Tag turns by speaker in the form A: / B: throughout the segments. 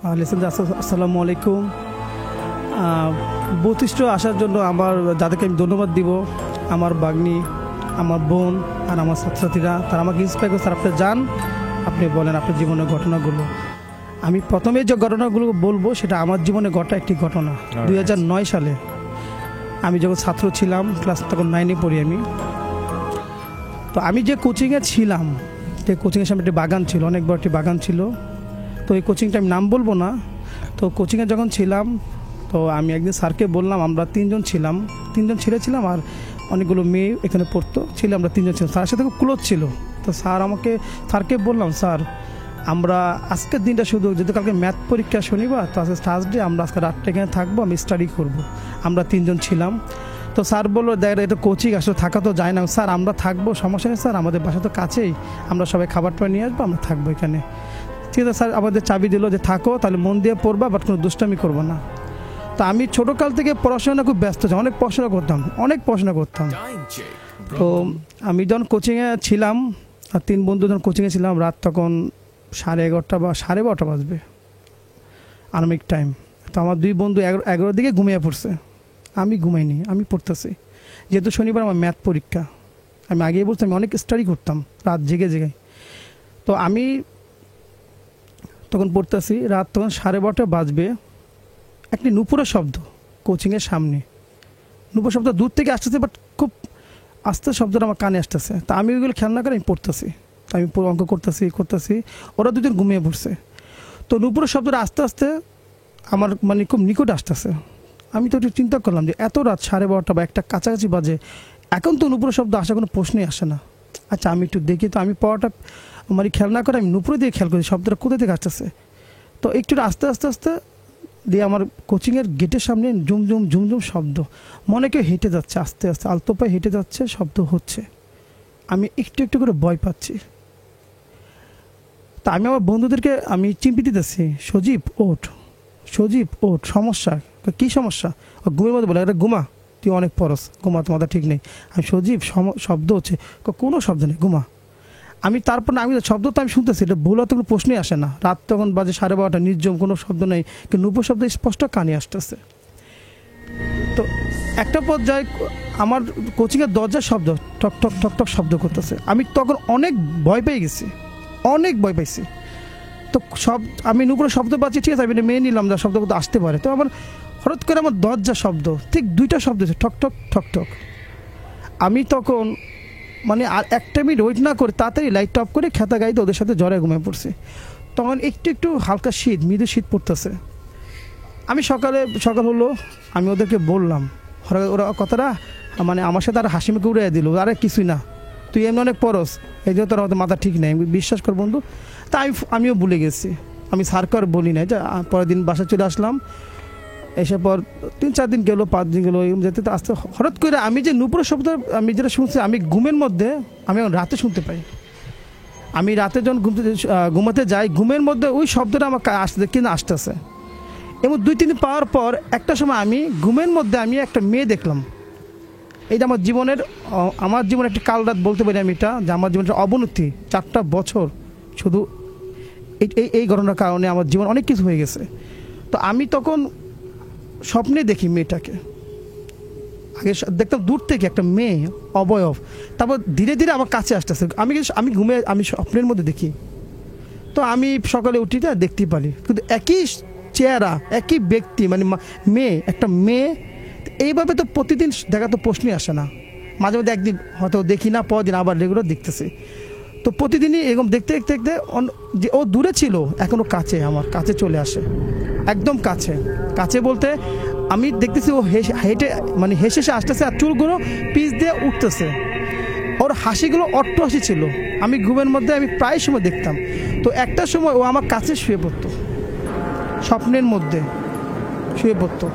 A: আসসালামু আলাইকুম। বৈশিষ্ট্য আসার জন্য আমার যাদেরকে আমি ধন্যবাদ দিব, আমার বাগ্নি, আমার বোন আর আমার ছাত্রছাত্রীরা, তারা আমাকে ইন্সপায়ার করে। স্যার আপনি যান, আপনি বলেন আপনার জীবনের ঘটনাগুলো। আমি প্রথমে যে ঘটনাগুলো বলবো সেটা আমার জীবনে ঘটা একটি ঘটনা। 2009 সালে আমি যখন ছাত্র ছিলাম, ক্লাস তখন 9-এ পড়ি আমি। তো আমি যে কোচিংয়ে ছিলাম, যে কোচিংয়ের সামনে একটি বাগান ছিল, অনেক বড় একটি বাগান ছিল। তো এই কোচিংটা আমি নাম বলবো না। তো কোচিংয়ে যখন ছিলাম, তো আমি একদিন স্যারকে বললাম, আমরা তিনজন ছেলে ছিলাম আর অনেকগুলো মেয়ে এখানে পড়তো ছিল, আমরা তিনজন ছিলাম। স্যারের সাথে খুব ক্লোজ ছিল। তো স্যারকে বললাম, স্যার আমরা আজকের দিনটা শুধু, যেহেতু কালকে ম্যাথ পরীক্ষা শনিবার, তো আজকে থার্সডে, আমরা আজকে রাতটা এখানে থাকবো, আমি স্টাডি করব। আমরা তিনজন ছিলাম। তো স্যার বললো, দেখ এটা কোচিং আসলে থাকা তো যায় না। স্যার আমরা থাকবো, সমস্যা নেই স্যার, আমাদের বাসা তো কাছেই, আমরা সবাই খাবারটা নিয়ে আসবো, আমরা থাকবো এখানে। ঠিক আছে স্যার, আমাদের চাবি দিল যে থাকো, তাহলে মন দিয়ে পড়বা, বাট কোনো দুষ্টামি করবো না। তো আমি ছোটোকাল থেকে পড়াশোনা খুব ব্যস্ত ছিলাম, অনেক পড়াশোনা করতাম। তো আমি যখন কোচিংয়ে ছিলাম, আর 3 বন্ধু যখন কোচিংয়ে ছিলাম, রাত তখন 11:30 বা 12:30 বাজবে, আনুমিক টাইম। তো আমার 2 বন্ধু 11টার দিকে ঘুমিয়ে পড়ছে। আমি ঘুমাইনি, আমি পড়তেছি। যেহেতু শনিবার আমার ম্যাথ পরীক্ষা, আমি আগেই বলছি আমি অনেক স্টাডি করতাম রাত জেগে। তো আমি তখন পড়তেছি, রাত তখন 12:30 বাজবে। একটি নুপুরের শব্দ কোচিংয়ের সামনে, নুপুর শব্দ দূর থেকে আসতেছে, বাট খুব আস্তে শব্দটা আমার কানে আসতেছে। তা আমি ওইগুলো খেয়াল না করে আমি পড়তেছি। তো আমি অঙ্ক করতেছি, ওরা দুজন ঘুমিয়ে পড়ছে। তো নুপুরের শব্দটা আস্তে আস্তে আমার খুব নিকট আসতেছে। আমি তো একটু চিন্তা করলাম যে এত রাত 12:30 বা 1টা কাছাকাছি বাজে, এখন তো নুপুরের শব্দ আসা কোনো প্রশ্নই আসে না। আচ্ছা আমি একটু দেখি। তো আমি পড়াটা খেয়াল না করে আমি নুপুরে দিয়ে খেয়াল করি শব্দটা কোথা থেকে আসতেছে। তো একটু আস্তে দিয়ে আমার কোচিংয়ের গেটের সামনে ঝুমঝুম শব্দ, মনে কেউ হেঁটে যাচ্ছে, আস্তে আলতো পায়ে হেঁটে যাচ্ছে, শব্দ হচ্ছে। আমি একটু করে ভয় পাচ্ছি। তা আমি আমার বন্ধুদেরকে আমি চিম্পি দিতেছি, সজীব ওঠ, সমস্যা কী সমস্যা? ঘুমের মধ্যে বলে, এটা ঘুমা, তুই অনেক পরস, ঘুমা, তোমাদের ঠিক নেই। আমি সজীব শব্দ হচ্ছে, কোনো শব্দ নেই, ঘুমা। আমি তারপর আমি শব্দ তো আমি শুনতেছি, এটা ভুল হতে কোনো প্রশ্নই আসে না। রাত তখন বাজে 12:30, নির্জম, কোনো শব্দ নেই, কিন্তু নুপুর শব্দ স্পষ্ট কানে আসতেছে। তো একটা পর্যায়ে আমার কোচিংয়ের দরজার শব্দ ঠক ঠক শব্দ করতেছে। আমি তখন অনেক ভয় পাইছি। তো আমি নুপুরের শব্দ পাচ্ছি, ঠিক আছে, আমি মেনে নিলাম যা শব্দ করতে আসতে পারে। তো আমার হঠাৎ করে আমার দরজার শব্দ, ঠিক 2টা শব্দ হচ্ছে, ঠক। আমি তখন আর 1 মিনিট ওয়েট না করে তাড়াতাড়ি লাইট অফ করে খেতা গাইতে ওদের সাথে জ্বরে ঘুমিয়ে পড়ছি। তখন একটু হালকা মৃদু শীত পড়তেছে। আমি সকাল হলো, আমি ওদেরকে বললাম, ওরা কথাটা আমার সাথে আর হাসি মুখে উড়িয়ে দিল, আরে কিছুই না, তুই এমনি অনেক পরস, এই জন্য তোর হয়তো মাথা ঠিক নেই, বিশ্বাস কর বন্ধু। তা আমিও ভুলে গেছি, আমি স্যারকে আর বলি নাই। পরের দিন বাসা চলে আসলাম। এসে পর 3-4 দিন গেলো, 5 দিন গেলো, যেতে আসতে হঠাৎ করে আমি যে নুপুরের শব্দ আমি যেটা শুনছি, আমি ঘুমের মধ্যে আমি রাতে শুনতে পাই। আমি রাতে যখন ঘুমাতে যাই, ঘুমের মধ্যে ওই শব্দটা আমার আসতেছে। এবং 2-3 দিন পাওয়ার পর একটা সময় আমি ঘুমের মধ্যে আমি একটা মেয়ে দেখলাম। এইটা আমার জীবনের একটা কাল রাত বলতে পারি আমি, এটা যে আমার জীবনের অবনতি 4টা বছর শুধু এই ঘটনার কারণে আমার জীবন অনেক কিছু হয়ে গেছে। তো আমি তখন স্বপ্নে দেখি মেয়েটাকে, আগে দেখতাম দূর থেকে একটা মেয়ে অবয়ব, তারপর ধীরে আমার কাছে আসতেছে। আমি স্বপ্নের মধ্যে দেখি। তো আমি সকালে উঠি দেখতে পারি, কিন্তু একই চেহারা, একই ব্যক্তি, একটা মেয়ে। এইভাবে তো প্রতিদিন দেখা তো প্রশ্নই আসে না। মাঝে মধ্যে একদিন হয়তো দেখি না, পরের দিন আবার রেগুলার দেখতেছি। তো প্রতিদিনই এরকম দেখতে যে ও দূরে ছিল, এখনও কাছে, আমার কাছে চলে আসে, একদম কাছে বলতে আমি দেখতেছি ও হেসে আসতেছে, আর চুলগুলো পিছ দিয়ে উঠতেছে। ওর হাসিগুলো অট্টহাসি ছিল। আমি ঘুমের মধ্যে আমি প্রায় সময় দেখতাম। তো একটা সময় ও আমার কাছে শুয়ে পড়তো, স্বপ্নের মধ্যে শুয়ে পড়তো।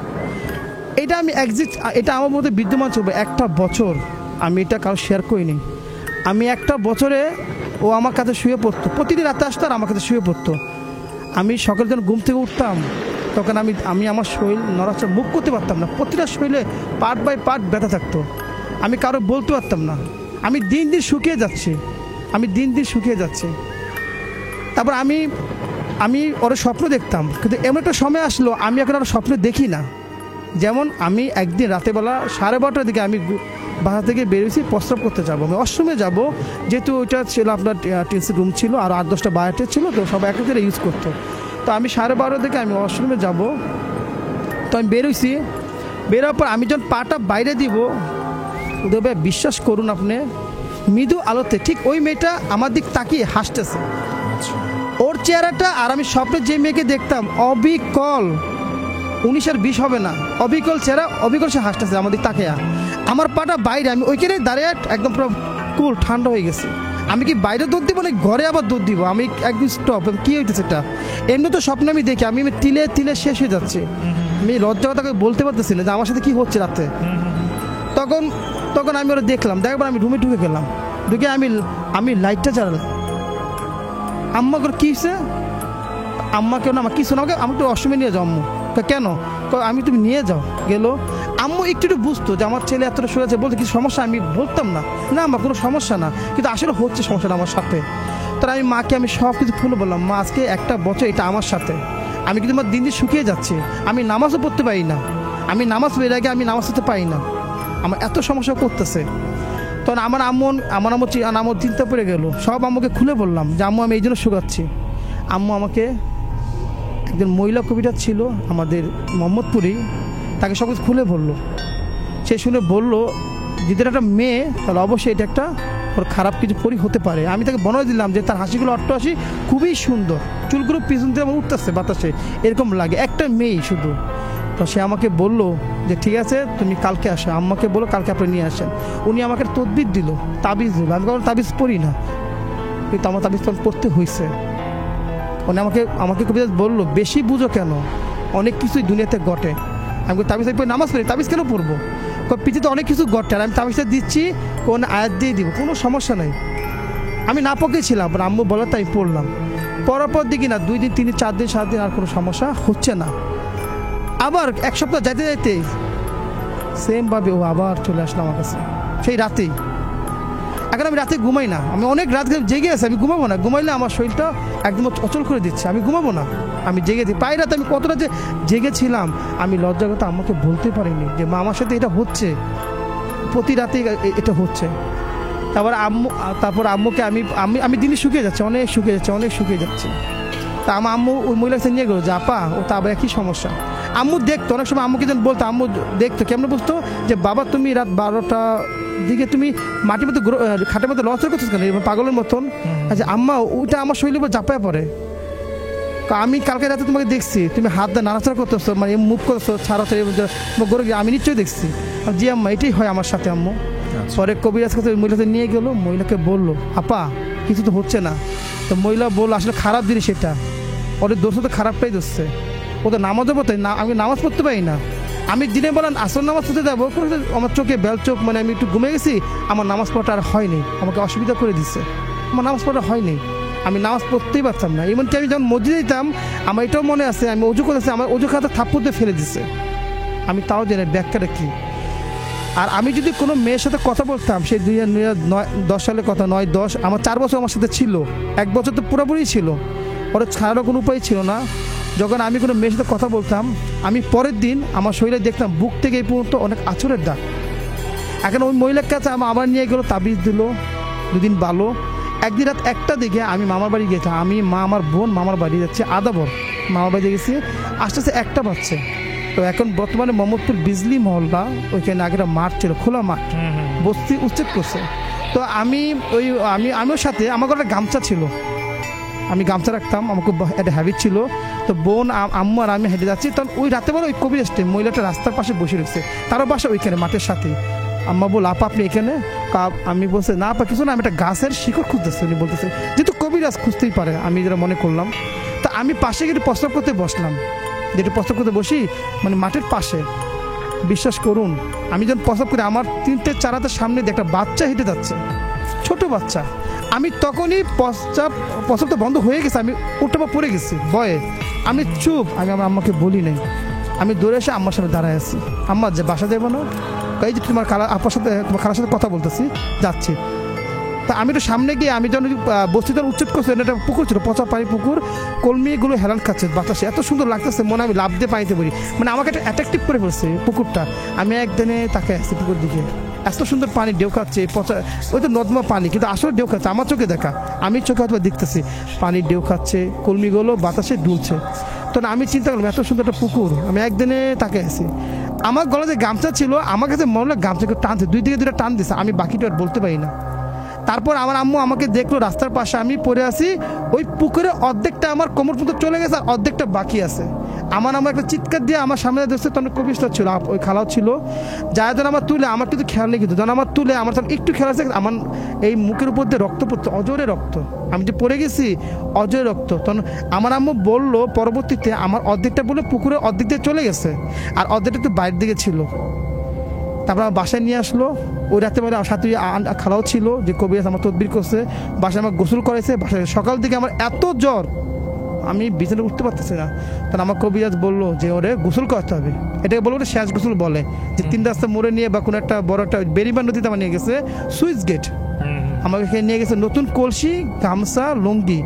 A: এটা আমার মধ্যে বিদ্যমান ছিল 1টা বছর। আমি এটা কারো শেয়ার করিনি। আমি 1টা বছরে ও আমার কাছে শুয়ে পড়তো, প্রতিদিন রাতে আসতো আর আমার কাছে শুয়ে পড়তো। আমি সকালে যখন ঘুম থেকে উঠতাম, তখন আমি আমার শরীর নড়াচড়া মুখ করতে পারতাম না। প্রতিটা শরীরে পার্ট বাই পার্ট ব্যথা থাকতো। আমি কারো বলতে পারতাম না। আমি দিন শুকিয়ে যাচ্ছি। তারপর আমি আমি ওরা স্বপ্ন দেখতাম, কিন্তু এমন একটা সময় আসলো আমি এখন আর স্বপ্ন দেখি না। যেমন আমি একদিন রাতেবেলা 12:30টার দিকে আমি বাসা থেকে বেরিয়েছি, প্রস্রাব করতে যাবো, আমি ওয়াশরুমে যাবো, যেহেতু ওইটা ছিল আপনার টিএসসি রুম ছিল আর 8-10টা বায়ারটে ছিল, তো সবাই এক করে ইউজ করতো। তো আমি 12:30 দিকে আমি ওয়াশরুমে যাব, তো আমি বেরোইছি। বেরোর পর আমি যখন পাটা বাইরে দিব, উদয় ভাই বিশ্বাস করুন আপনি, মৃদু আলোতে ঠিক ওই মেয়েটা আমার দিক তাকিয়ে হাসতেছে। ওর চেহারাটা আর আমি স্বপ্নে যে মেয়েকে দেখতাম অবিকল, 19 আর 20 হবে না, অবিকল চেহারা, অবিকল সে হাসতেছে আমার দিক তাকিয়ে। আমার পাটা বাইরে, আমি ওইখানে দাঁড়িয়ে একদম পুরো কুল ঠান্ডা হয়ে গেছে। আমি কি বাইরে দুধ দিব না ঘরে আবার দুধ দিব? আমি একদম স্টপ, কি হইতেছে এটা? এমনি তো স্বপ্নে আমি দেখি আমি তিলে তিলে শেষ হয়ে যাচ্ছে, আমি লজ্জা তাকে বলতে পারতেছি না যে আমার সাথে কি হচ্ছে রাতে। তখন তখন আমি ওরা দেখলাম, দেখার আমি রুমে ঢুকে গেলাম, ঢুকে আমি লাইটটা জ্বালালাম। আম্মা করে কী হয়েছে? আম্মা কেন আমার কিছু না, আমি একটু অসময়ে নিয়ে যাও। আম্মু কেন? আমি তুমি নিয়ে যাও। গেলো আম্মু একটু বুঝতো যে আমার ছেলে এতটা শুয়ে আছে, বলতে কিছু সমস্যা, আমি বলতাম না না আমার কোনো সমস্যা না, কিন্তু আসলে হচ্ছে সমস্যাটা আমার সাথে। তার আমি মাকে আমি সব কিছু খুলে বললাম, মা আজকে একটা বছর এটা আমার সাথে, আমি কিন্তু আমার দিন দিন শুকিয়ে যাচ্ছি, আমি নামাজও পড়তে পারি না, আমি নামাজ এর আগে আমি নামাজ পড়তে পারি না, আমার এত সমস্যা করতেছে। তখন আমার আম্মু চিন্তা পড়ে গেল, সব আম্মুকে খুলে বললাম যে আম্মু আমি এই জন্য শুকাচ্ছি। আম্মু আমাকে একজন মহিলা কবিতা ছিল আমাদের মোহাম্মদপুরেই, তাকে সব কিছু খুলে বললো। সে শুনে বললো যদি একটা মেয়ে তাহলে অবশ্যই এটা একটা ওর খারাপ কিছু পরি হতে পারে। আমি তাকে বর্ণনা দিলাম যে তার হাসিগুলো অট্টহাসি খুবই সুন্দর, চুলগুলো পিছন দিয়ে আমার উঠতেছে বাতাসে, এরকম লাগে, একটা মেয়ে শুধু। তো সে আমাকে বললো যে ঠিক আছে তুমি কালকে আসো, আম্মাকে বলো কালকে আপনি নিয়ে আসেন। উনি আমাকে তদবির দিল, তাবিজ দিল। আমি কখনো তাবিজ পড়ি না, কিন্তু আমার তাবিজ তখন পড়তে হয়েছে। উনি আমাকে কবিতা বললো বেশি বুঝো কেন, অনেক কিছুই দুনিয়াতে ঘটে। আমি তাবিজ নামাজ পড়ি, তাবিজ কেন পড়বো? পৃথিবীতে অনেক কিছু ঘটে, আর আমি তাবিজটা দিচ্ছি, কোন আয়াত দিয়ে দিব, কোনো সমস্যা নেই। আমি না পকেছিলাম, আম্মু বলো তাই পড়লাম। পরার পর দেখি না 2 দিন 3 দিন 4 দিন 7 দিন আর কোনো সমস্যা হচ্ছে না। আবার 1 সপ্তাহ যাইতে যাইতে সেমভাবে ও আবার চলে আসলো আমার কাছে সেই রাতেই। এখন আমি রাতে ঘুমাই না, আমি অনেক রাত জেগে আছি, আমি ঘুমাবো না, ঘুমাইলে আমার শরীরটা একদম অচল করে দিচ্ছে, আমি ঘুমাবো না, আমি জেগে দিই। প্রায় রাতে আমি কতটা যে জেগেছিলাম আমি লজ্জার কথা আমাকে বলতে পারিনি যে মা আমার সাথে এটা হচ্ছে, প্রতি রাতেই এটা হচ্ছে। তারপর আম্মুকে আমি দিনই শুকিয়ে যাচ্ছে, অনেক শুকিয়ে যাচ্ছে। তা আমার আম্মু ওই মহিলার কাছে নিয়ে গেলো যে আপা ও তা আবার একই সমস্যা। আম্মু দেখতো, অনেক সময় আম্মুকে যেন বলতো, আম্মু দেখতো কেমন বুঝতো যে বাবা তুমি রাত 12টা দিকে তুমি মাটির মধ্যে খাটের মধ্যে লড়াচড়া করছো কেন পাগলের মতন? আচ্ছা আম্মা ওইটা আমার শরীরের উপর ঝাঁপায় পড়ে, আমি কালকে রাতে তোমাকে দেখছি তুমি হাত দিয়ে নাড়াচাড়া করতেছো, মানে মুভ করতেছো ছাড়াছাড়ি গড়ে, আমি নিশ্চয়ই দেখছি। জি আম্মা এটাই হয় আমার সাথে আম্মু। পরে কবিরাজ কাছে মহিলাকে নিয়ে গেলো, মহিলাকে বললো আপা কিছু তো হচ্ছে না। তো মহিলা বললো আসলে খারাপ জিনিস এটা, ওদের দোষ তো খারাপটাই দোষছে, ও তো নামাজও পড়তে না, আমি নামাজ পড়তে পারি না। আমি দিনে বলেন আসর নামাজ পড়তে যাবো, আমার চোখে বেল চোখ, মানে আমি একটু ঘুমিয়ে গেছি, আমার নামাজ পড়াটা আর হয়নি, আমাকে অসুবিধা করে দিচ্ছে, আমার নামাজ পড়া হয়নি, আমি নামাজ পড়তেই পারতাম না। এমনকি আমি যখন মসজিদে দিতাম আমার এটাও মনে আছে, আমি অজু করেছি, আমার অজু খাতা থাপ্পড় দিয়ে ফেলে দিচ্ছে, আমি তাও জানি ব্যাখ্যাটা কী। আর আমি যদি কোনো মেয়ের সাথে কথা বলতাম, সেই 2010 সালের কথা, 9-10, আমার 4 বছর আমার সাথে ছিল, 1 বছর তো পুরোপুরি ছিল, ওরা ছাড়ারও কোনো উপায় ছিল না। যখন আমি কোনো মেয়ের সাথে কথা বলতাম, আমি পরের দিন আমার শরীরে দেখতাম বুক থেকে এই পর্যন্ত অনেক আঁচড়ের দাগ। এখন ওই মহিলার কাছে আবার নিয়ে গেলো, তাবিজ দিল, 2 দিন ভালো। একদিন রাত 1টার দিকে আমি মামার বাড়ি গেছি, আমি আমার বোন মামার বাড়ি যাচ্ছে, আদাবর মামার বাড়ি গেছি, আস্তে আস্তে 1টা বাজছে। তো এখন বর্তমানে মোহাম্মদপুর বিজলি মহল্লা, ওইখানে আগে একটা মাঠ ছিল, খোলা মাঠ, বস্তি উচ্ছেদ করছে। তো আমিও সাথে আমার একটা গামছা ছিল, আমি গামছা রাখতাম, আমার খুব একটা হ্যাবিট ছিল। তো বোন আম্মু আর আমি হেঁটে যাচ্ছি, তখন ওই রাতে বলে ওই কবিরাজটি মহিলাটা রাস্তার পাশে বসে রয়েছে, তারও বাসা ওইখানে মাঠের সাথে। আম্মা বল আপা আপনি এখানে? আমি বলছি না আপা কিছু না, আমি একটা গাছের শিকড় খুঁজতেছি। উনি বলতেছে যেহেতু কবিরাজ খুঁজতেই পারে, আমি যেটা মনে করলাম। তা আমি পাশে গিয়ে প্রস্তাব করতে বসলাম, যেটা প্রস্তাব করতে বসি মানে মাঠের পাশে, বিশ্বাস করুন আমি যখন প্রস্তাব করি আমার 3-4 হাতের সামনে দিয়ে একটা বাচ্চা হেঁটে যাচ্ছে, ছোট বাচ্চা। আমি তখনই প্রস্তাবটা বন্ধ হয়ে গেছে, আমি উঠে পড়ে গেছি ভয়ে, আমি চুপ, আমি আমার আম্মাকে বলি নাই। আমি দৌড়ে এসে আম্মার সামনে দাঁড়ায় আছি, আম্মা যে বাসা যাবো না, এই যে তোমার আপার সাথে তোমার খালার সাথে কথা বলতেছি, যাচ্ছি। তা আমি তো সামনে গিয়ে আমি যখন বস্তিটা উচ্ছেদ করছি, একটা পুকুর ছিল, পচা পানি পুকুর, কলমিগুলো হেলান খাচ্ছে বাতাসে, এত সুন্দর লাগতেছে, মনে আমি লাভ দিয়ে পানিতে পড়ি, মানে আমাকে একটা অ্যাট্রাকটিভ করে ফেলছে পুকুরটা। আমি একদিনে তাকে আসছি পুকুর দিকে, এত সুন্দর পানি ঢেউ খাচ্ছে, পচা, ওই তো নর্দমা পানি, কিন্তু আসলে ঢেউ খাচ্ছে, আমার চোখে দেখা, আমি চোখে হয়তো দেখতেছি পানি ঢেউ খাচ্ছে, কলমিগুলো বাতাসে দুলছে। তো আমি চিন্তা করলাম এত সুন্দর একটা পুকুর, আমি একদিনে তাকে আসি। আমার গলায় যে গামছা ছিল, আমার কাছে মনে হলো গামছাকে টানছে, দুই দিকে দুটো টান দিছে, আমি বাকিটা আর বলতে পারি না। তারপর আমার আম্মু আমাকে দেখলো রাস্তার পাশে আমি পড়ে আছি, ওই পুকুরে অর্ধেকটা আমার কোমর পর্যন্ত চলে গেছে, আর অর্ধেকটা বাকি আছে। আমার একটা চিৎকার দিয়ে আমার সামনে দেখছে, তখন কবিষ্ঠ ছিল, ওই খালাও ছিল, যা যেন আমার তুলে, আমার কিন্তু খেয়াল নেই, কিন্তু যখন আমার তুলে আমার তখন একটু খেয়াল আছে, আমার এই মুখের উপর দিয়ে রক্ত পড়তো, অজরে রক্ত, আমি যে পড়ে গেছি অজরে রক্ত। তখন আমার আম্মু বললো পরবর্তীতে আমার অর্ধেকটা বলে পুকুরে অর্ধেক দিয়ে চলে গেছে, আর অর্ধেকটা একটু বাইরের দিকে ছিল। তারপর আমার বাসায় নিয়ে আসলো, ওই রাতে বেলা আমার সাথে খালাও ছিল, যে কবিরাজ আমার তদবির করছে, বাসায় আমার গোসল করেছে। বাসায় সকাল থেকে আমার এত জ্বর, আমি বিছানা উঠতে পারতেছি না। তখন আমার কবিরাজ বললো যে ওরে গোসল করতে হবে, এটাকে বলবো শেষ গোসল বলে, যে 3 রাস্তা মোড়ে নিয়ে বা কোনো একটা বড় একটা বেরিবান নদীতে আমার নিয়ে গেছে, সুইচ গেট আমাকে নিয়ে গেছে, নতুন কলসি, গামছা, লুঙ্গি,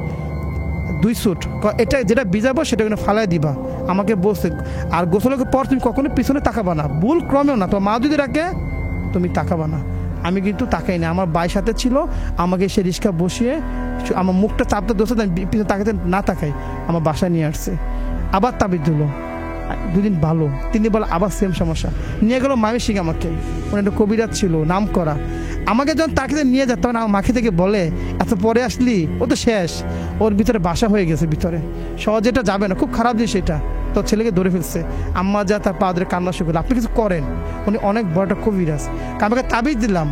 A: 2 স্যুট, এটা যেটা ভিজাবো সেটা ফালাই দিবা, আমাকে বলছে। আর গোসলের পর তুমি কখনো পিছনে তাকাবা না, ভুল ক্রমেও না, তোমার মা যদি রাখে তুমি তাকাবা না। আমি কিন্তু তাকাই না, আমার ভাইয়ের সাথে ছিল, আমাকে সে রিক্সা বসিয়ে আমার মুখটা চাপতে দোষে পিছনে তাকাতে না তাকাই আমার বাসায় নিয়ে আসছে। আবার তাবিজ দিল, 2 দিন ভালো, 3 দিন ভালো, আবার সেম সমস্যা। নিয়ে গেল মামি সিং আমাকে, ওখানে একটা কবিরাজ ছিল নাম করা, আমাকে যখন তাকে নিয়ে যেত তখন আমার মাকে থেকে বলে এত পরে আসলি, ও তো শেষ, ওর ভিতরে বাসা হয়ে গেছে, ভিতরে সহজে এটা যাবে না, খুব খারাপ জিনিস এটা, তোর ছেলেকে ধরে ফেলছে। আম্মা যা তার পা ধরে কান্না শুরু করলো, আপনি কিছু করেন, উনি অনেক বড় একটা কবিরাজ। আমাকে তাবিজ দিলাম,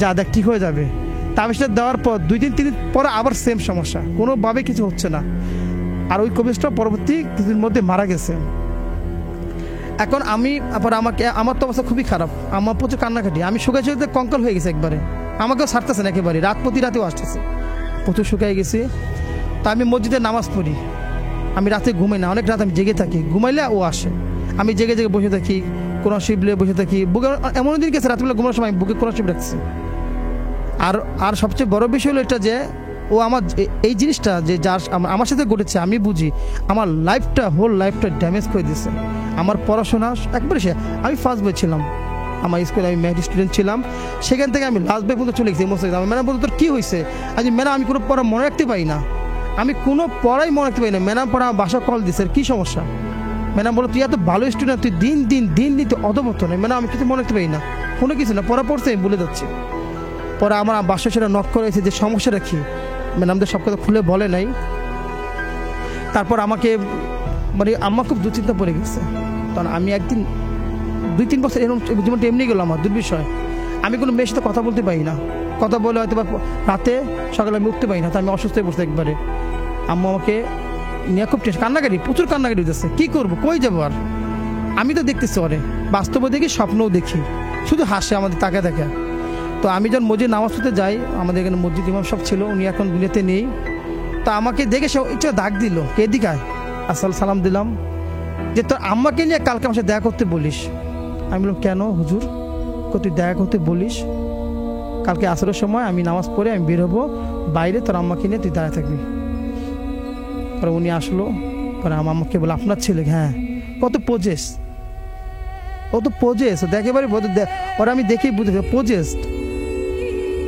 A: যা দেখ ঠিক হয়ে যাবে। তাবিজটা দেওয়ার পর 2-3 দিন পরে আবার সেম সমস্যা, কোনোভাবে কিছু হচ্ছে না। আর ওই কবিরাজটা পরবর্তী কিছুদিন মধ্যে মারা গেছে। এখন আমি আমার তো অবস্থা খুবই খারাপ, আমার প্রচুর কান্নাকাটি, আমি শুকাই শুকাতে কঙ্কাল হয়ে গেছে একবারে, আমাকেও ছাড়তেছে না একেবারে, প্রতি রাতেও আসতেছে, প্রচুর শুকাই গেছি। তা আমি মসজিদে নামাজ পড়ি, আমি রাতে ঘুমাই না, অনেক রাত আমি জেগে থাকি, ঘুমাইলে ও আসে, আমি জেগে জেগে বসে থাকি, কোনো শিবলে বসে থাকি, বুকে এমন দিন গেছে রাত্রিবেলা ঘুমানোর সময় বুকে কোনো শিব রাখছি। আর সবচেয়ে বড় বিষয় হলো এটা যে ও আমার এই জিনিসটা যে যার আমার সাথে ঘটেছে, আমি বুঝি আমার হোল লাইফটা ড্যামেজ করে দিয়েছে। আমার পড়াশোনা একবারে আমি ফার্স্ট বই ছিলাম আমার স্কুলে, আমি ম্যাথ স্টুডেন্ট ছিলাম, সেখান থেকে আমি লাস্ট বই পর্যন্ত চলে গেছি। ম্যাডাম বলতো তোর কী হয়েছে? আজ ম্যাডাম আমি কোনো পড়া মনে রাখতে পারি না, আমি কোনো পড়াই মনে রাখতে পারি না। ম্যাডাম পড়া বাসা কল দিচ্ছে, কী সমস্যা? ম্যাডাম বলো তুই এত ভালো স্টুডেন্ট, তুই দিন তুই অধবত নয়। ম্যাডাম আমি কিছু মনে রাখতে পারি না, কোনো কিছু না, পড়া পড়ছে আমি ভুলে যাচ্ছি। পরে আমার বাসা সেটা নক করেছে যে সমস্যাটা কী, ম্যাডামদের সব কথা খুলে বলে নাই। তারপর আমাকে আম্মা খুব দুশ্চিন্তা পড়ে গেছে। তখন আমি একদিন 2-3 বছর এরকম জীবনটা এমনি গেলো আমার দুর্বিষয়। আমি কোনো মেয়ের সাথে কথা বলতে পারি না, কথা বলে হয়তো বা রাতে সকালে আমি উঠতে পারি না, তো আমি অসুস্থ হয়ে পড়ছি একবারে। আম্মা আমাকে নিয়ে খুব কান্নাকাটি, প্রচুর কান্নাকাটি হতেছে, কী করবো, কই যাবো আর? আমি তো দেখতেছি ওরে, বাস্তবে দেখি, স্বপ্নও দেখি, শুধু হাসে আমাদের তাকে দেখে। তো আমি যখন মসজিদ নামাজ পড়তে যাই, আমাদের এখানে মসজিদ ইমাম সব ছিল, উনি এখন দুনিয়াতে নেই। তো আমাকে দেখে সে ইচ্ছা ডাক দিল, কে দিকায় সালাম দিলাম, যে তোর আম্মাকে নিয়ে কালকে আমার সাথে দেখা করতে বলিস। আমি বললাম কেন হুজুর? তুই দেখা করতে বলিস, কালকে আসরের সময় আমি নামাজ পড়ে আমি বের হবো বাইরে, তোর আম্মাকে নিয়ে তুই দাঁড়িয়ে থাকবি। পরে উনি আসলো, পরে আমার আম্মাকে বলে আপনার ছেলে, হ্যাঁ, কত পোজেস, ও তো পোজেস, একেবারে ওরা আমি দেখেই বুঝে পোজেস।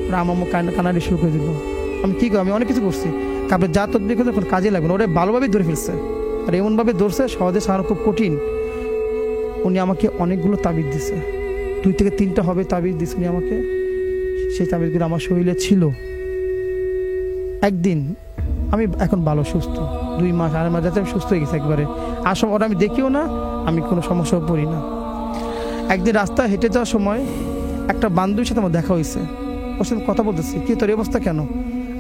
A: ওরা আমার কান্নাটি শুরু করে দিল। আমি কী করি, আমি অনেক কিছু করছি, তারপরে যা তোর দেখে কোনো কাজে লাগবে না, ওরা ভালোভাবেই ধরে ফেলছে, আর এমনভাবে ধরছে সহজে সারানো খুব কঠিন। উনি আমাকে অনেকগুলো তাবিজ দিছে, 2 থেকে 3টা হবে তাবিজ দিছে উনি আমাকে। সেই তাবিজগুলো আমার শরীরে ছিল। একদিন আমি এখন ভালো সুস্থ, 2 মাস 2.5 মাস যাতে আমি সুস্থ হয়ে গেছি একবারে। আর সময় ওরা আমি দেখিও না, আমি কোনো সমস্যাও পড়ি না। একদিন রাস্তায় হেঁটে যাওয়ার সময় একটা বান্ধবীর সাথে আমার দেখা হয়েছে, ওর সাথে কথা বলতেছি, কি তোর অবস্থা কেন?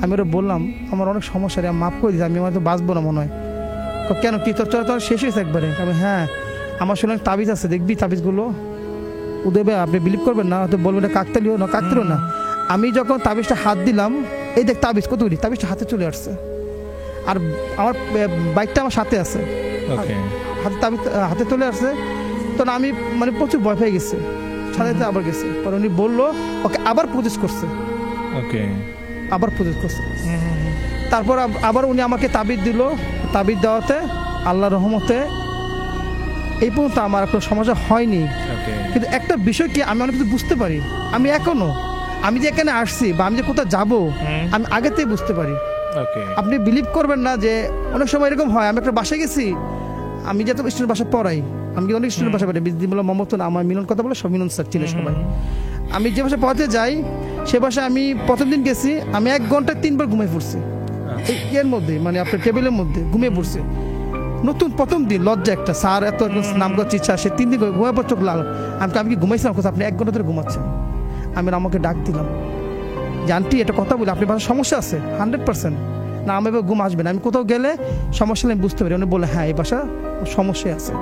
A: আমি ওরা বললাম আমার অনেক সমস্যা রে, মাফ করে দিচ্ছি, আমি হয়তো বাঁচবো না মনে হয়। কেন, কি তোর তোর শেষ হয়েছে একবারে? আমি হ্যাঁ, আমার শুনলাম তাবিজ আছে, দেখবি তাবিজগুলো উদয় ভাই, আপনি বিলিভ করবেন না, হয়তো বলবেন কাকতালিও না। আমি যখন তাবিজটা হাত দিলাম, এই দেখ তাবিজ কতগুলি, তাবিজটা হাতে চলে আসছে, আর আমার বাইকটা আমার সাথে আছে, হাতে তাবিজ হাতে চলে আসছে। তখন আমি প্রচুর ভয় পেয়ে গেছে, সাথে আবার গেছে। পরে উনি বললো ওকে আবার প্রজেস করছে,
B: ওকে।
A: আবার প্রতিরোধ করছে। তারপর আবার উনি আমাকে তাবিজ দিল, তাবিজ দেওয়াতে আল্লাহর রহমতে এই পর্যন্ত আমার কোনো সমস্যা হয়নি। কিন্তু একটা বিষয় কি, আমি অনেক কিছু বুঝতে পারি। আমি এখনো, আমি যে এখানে আসছি বা আমি যে কোথাও যাবো, আমি আগে থেকে বুঝতে পারি। আপনি বিলিভ করবেন না যে অনেক সময় এরকম হয়, আমি একটা বাসায় গেছি, আমি যত স্টুডেন্ট বাসা পড়াই, আমি অনেক স্টুডেন্ট বাসা পড়াই, বিদিমুল্লাহ মোহাম্মদ আমার মিলন কথা বলে সব মিলন স্যার চিনে সবাই। আমি যে বাসায় পড়াতে যাই সে বাসায় আমি প্রথম দিন গেছি, আমি 1 ঘন্টায় 3 বার ঘুমিয়ে পড়ছি। এর মধ্যে মানে আপনার টেবিলের মধ্যে ঘুমিয়ে পড়ছে। নতুন প্রথম দিন, লজ্জা একটা, স্যার এত নাম করছে ইচ্ছা, সে 3 দিন ঘুমিয়ে পড়, চোখ লাল। আমি কি ঘুমাইছিলাম? আপনি 1 ঘন্টা ধরে ঘুমাচ্ছেন। আমি আমাকে ডাক দিলাম যে আন্টি একটা কথা বলি, আপনার বাসায় সমস্যা আছে 100%? না, আমি এবার ঘুম আসবে না, আমি কোথাও গেলে সমস্যা আমি বুঝতে পারি। উনি বলে হ্যাঁ এই বাসা সমস্যা আছে।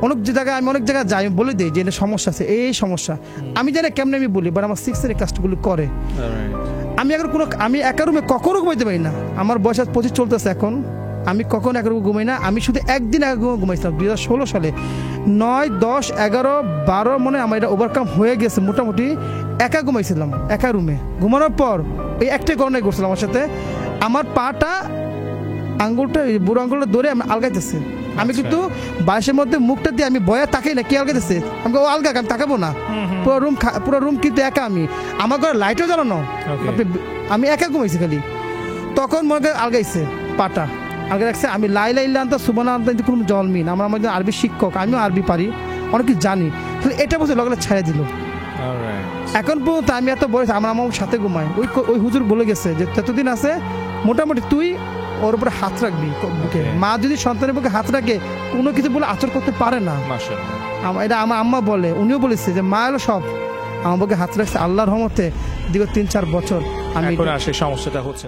A: অনেক জায়গায় আমি অনেক জায়গায় যাই, আমি বলে দিই যে সমস্যা আছে, এই সমস্যা। আমি জানি কেমন আমি বলি, বাট আমার 6 এর কাজগুলো করে। আমি একা রুমে কখনো ঘুমাইতে পারি না। আমার বয়স 25 চলতেছে এখন, আমি কখনো একা রুমে ঘুমাই না। আমি শুধু একদিন একা ঘুমাইছিলাম 2016 সালে, 9, 10, 11, 12 মনে আমার এটা ওভারকাম হয়ে গেছে। মোটামুটি একা ঘুমাইছিলাম, একা রুমে। ঘুমানোর পর এই একটাই ঘটনা করছিলাম আমার সাথে, আমার পাটা আঙ্গুলটা, বুড়ো আঙ্গুলটা ধরে আমি আলগাইতেছে। আমি কিন্তু বাসের মধ্যে মুখটা দিয়ে আমি বয়া তাকাই না, কে আলগাইতেছে, আমি ও আলগা, আমি তাকাবো না। পুরো রুম কিন্তু একা। আমি আমার ঘরে লাইটও জ্বালানো, আমি একা ঘুমাইছি খালি। তখন মনে করে আলগাইছে পাটা, আলগা রাখছে। আমি লাই আনতে সুবানা আনতে কোনো জল মিন, আমার আমাদের আরবি শিক্ষক, আমিও আরবি পারি, অনেক কিছু জানি। এটা বলছে লগলে ছাড়া দিল। এখন পর্যন্ত আমি এত বয়স, আমার সাথে ঘুমাই। ওই হুজুর বলে গেছে যে যতদিন আছে মোটামুটি তুই ওর উপরে হাত রাখবি বুকে। মা যদি সন্তানের বুকে হাত রাখে কোনো কিছু বলে আচর করতে পারে না। এটা আমার আম্মা বলে, উনিও বলেছে যে মা এলো সব আমার বুকে হাত রাখছে। আল্লাহর রহমতে দীর্ঘ 3-4 বছর আমি সমস্যাটা হচ্ছে।